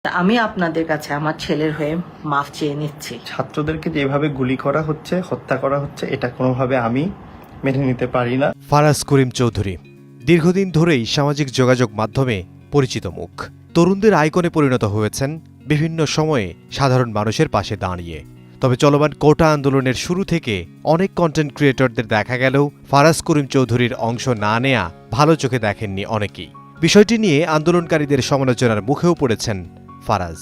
আমি আপনাদের কাছে আমার ছেলের হয়ে মাফ চেয়ে নিচ্ছি। ছাত্রদেরকে যেভাবে গুলি করা হচ্ছে, হত্যা করা হচ্ছে, এটা কোনোভাবে আমি মেনে নিতে পারি না। ফারাজ করিম চৌধুরী দীর্ঘদিন ধরেই সামাজিক যোগাযোগ মাধ্যমে পরিচিত মুখ। তরুণদের আইকনে পরিণত হয়েছেন বিভিন্ন সময়ে সাধারণ মানুষের পাশে দাঁড়িয়ে। তবে চলমান কোটা আন্দোলনের শুরু থেকে অনেক কন্টেন্ট ক্রিয়েটরদের দেখা গেলেও ফারাজ করিম চৌধুরীর অংশ না নেয়া ভালো চোখে দেখেননি অনেকেই। বিষয়টি নিয়ে আন্দোলনকারীদের সমালোচনার মুখেও পড়েছেন ফারাজ।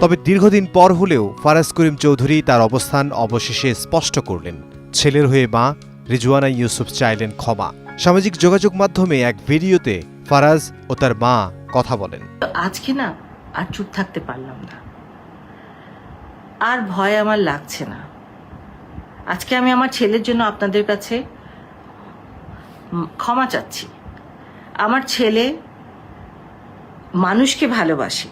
তবে দীর্ঘদিন পর হলেও ফারাজ করিম চৌধুরী তার অবস্থান অবশেষে স্পষ্ট করলেন। ছেলের হয়ে মা রিজওয়ানা ইউসুফ চাইলেন ক্ষমা। সামাজিক যোগাযোগ মাধ্যমে এক ভিডিওতে ফারাজ ও তার মা কথা বলেন। আজকে না আর চুপ থাকতে পারলাম না, আর ভয় আমার লাগছে না। আজকে আমি আমার ছেলের জন্য আপনাদের কাছে ক্ষমা চাচ্ছি। আমার ছেলে মানুষকে ভালোবাসে,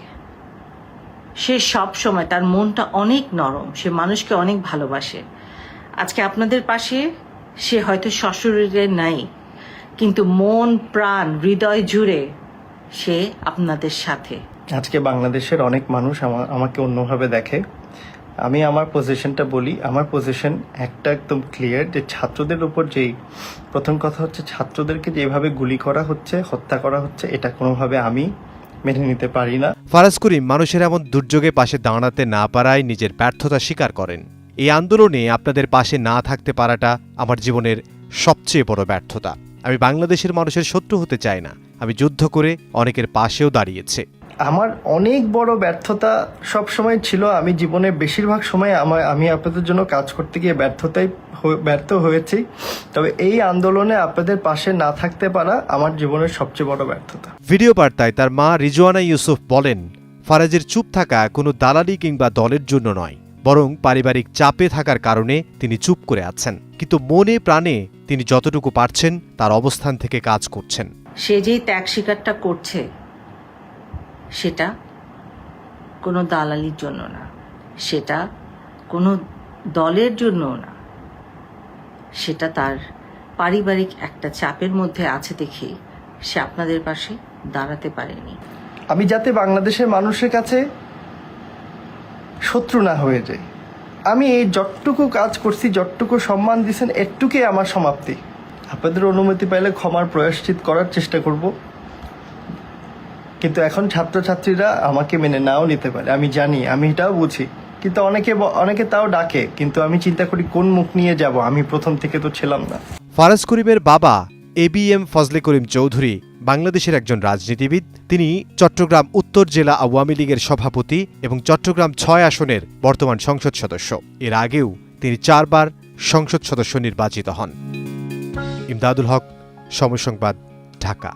সে সব সময়, তার মনটা অনেক নরম, সে মানুষকে অনেক ভালোবাসে। আজকে আপনাদের পাশে সে হয়তো সশরীরে নাই, কিন্তু মন প্রাণ হৃদয় জুড়ে সে আপনাদের সাথে। আজকে বাংলাদেশের অনেক মানুষ আমাকে অন্যভাবে দেখে। আমি আমার পজিশনটা বলি। আমার পজিশন একটা একদম ক্লিয়ার, যে ছাত্রদের উপর যেই প্রথম কথা হচ্ছে, ছাত্রদেরকে যেভাবে গুলি করা হচ্ছে, হত্যা করা হচ্ছে, এটা কোনোভাবে আমি মেনে নিতে পারি না। ফারাজ করিম মানুষের এমন দুর্যোগে পাশে দাঁড়াতে না পারায় নিজের ব্যর্থতা স্বীকার করেন। এই আন্দোলনে আপনাদের পাশে না থাকতে পারাটা আমার জীবনের সবচেয়ে বড় ব্যর্থতা। আমি বাংলাদেশের মানুষের শত্রু হতে চাই না। আমি যুদ্ধ করে অনেকের পাশেও দাঁড়িয়েছে। আমার অনেক বড় ব্যর্থতা সব সময় ছিল। আমি জীবনের বেশিরভাগ সময় আমি আপনাদের জন্য কাজ করতে গিয়ে ব্যর্থ হয়েছি। তবে এই আন্দোলনে আপনাদের পাশে না থাকতে পারা আমার জীবনের সবচেয়ে বড় ব্যর্থতা। ভিডিও বার্তায় তার মা রিজওয়ানা ইউসুফ বলেন, ফারাজের চুপ থাকা কোনো দালালি কিংবা দলের জন্য নয়, বরং পারিবারিক চাপে থাকার কারণে তিনি চুপ করে আছেন। কিন্তু মনে প্রাণে তিনি যতটুকু পারছেন তার অবস্থান থেকে কাজ করছেন। সে যেই ত্যাগ স্বীকারটা করছে, সেটা কোনো দালালির জন্য না, সেটা কোনো দলের জন্যও না, সেটা তার পারিবারিক একটা চাপের মধ্যে আছে দেখে সে আপনাদের পাশে দাঁড়াতে পারেনি। আমি যাতে বাংলাদেশের মানুষের কাছে শত্রু না হয়ে যাই, আমি এই যতটুকু কাজ করছি, যতটুকু সম্মান দিয়েছেন, এটুকুই আমার সমাপ্তি। আপনাদের অনুমতি পাইলে ক্ষমার প্রয়াশ্চিত করার চেষ্টা করব। কিন্তু এখন ছাত্রছাত্রীরা আমাকে মেনে নাও নিতে পারে, আমি জানি, আমি এটাও বুঝি। কিন্তু অনেকে তাও ডাকে, কিন্তু আমি চিন্তা করি কোন মুখ নিয়ে যাব। আমি প্রথম থেকে তো ছিলাম না। ফারাজ করিমের বাবা ABM ফজলে করিম চৌধুরী বাংলাদেশের একজন রাজনীতিবিদ। তিনি চট্টগ্রাম উত্তর জেলা আওয়ামী লীগের সভাপতি এবং চট্টগ্রাম ৬ আসনের বর্তমান সংসদ সদস্য। এর আগেও তিনি ৪ বার সংসদ সদস্য নির্বাচিত হন। ইমদাদুল হক, সময় সংবাদ, ঢাকা।